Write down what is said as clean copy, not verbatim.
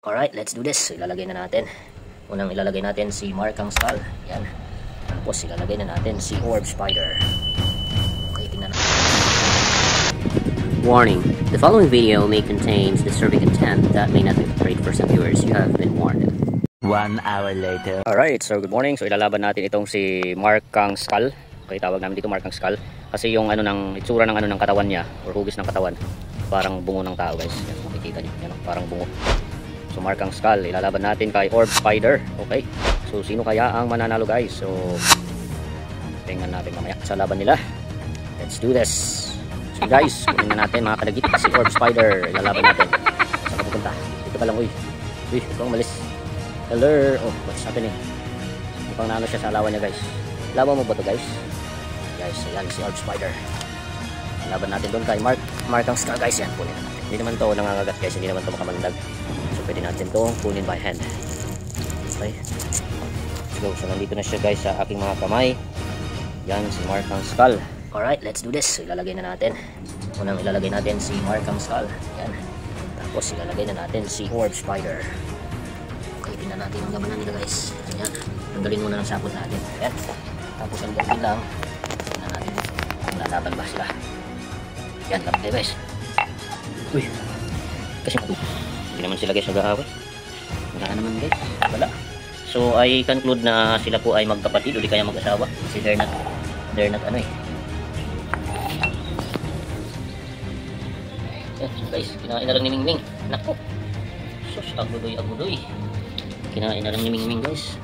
Alright, let's do this. Ilalagay na natin. Unang ilalagay natin si Markang Skull. Yan. Tapos ilalagay na natin si Orb Spider. Okay, tingnan natin. Warning, the following video may contain disturbing content that may not be appropriate for some viewers. You have been warned. 1 hour later. Alright, so good morning. So ilalaban natin itong si Markang Skull. Okay, tawag namin dito Markang Skull. Kasi yung ano ng itsura ng ano ng katawan niya, or hugis ng katawan, parang bungo ng tao, guys. Yan, makikita niyo. Yan, parang bungo. So Markang Skull, ilalaban natin kay Orb Spider. Okay, so sino kaya ang mananalo, guys? So tingnan natin mamaya sa laban nila. Let's do this. So guys, kunin na natin mga kadagit si Orb Spider. Ilalaban natin. Saan ka pupunta? Dito pa lang, uy. Uy, huwag kang umalis. Hello. Oh, what's happening? Mukhang naano siya sa alawan niya, guys. Laban mo ba ito, guys? Guys, ayan si Orb Spider. Laban natin doon kay Markang Skull, guys. Yan, kunin na natin. Hindi naman to nangangagat, guys. Hindi naman to makamandag. So pwede natin to kunin by hand. Okay, let's go. So nandito na siya, guys, sa aking mga kamay. Yan si Markang Skull. Alright, let's do this. So ilalagay na natin. Unang ilalagay natin si Markang Skull. Yan. Tapos ilalagay na natin si Orb Spider. Okay, tingnan natin ang gabanan nila, guys. Yan. Tanggalin muna ng sapot natin. Yan. Tapos ang gawin lang, tingnan natin kung lalaban ba sila. Yan, lapit kayo, guys. Uy, kasi hindi naman sila, guys, nag-aaway. Wala naman, guys. Wala. So I conclude na sila po ay magkapatid o di kaya mag-asawa. Kasi they're not ano eh. Yan, so guys, kinain na lang ni Mingming. Nako. Sus, agudoy. Kinain na lang ni Mingming, guys.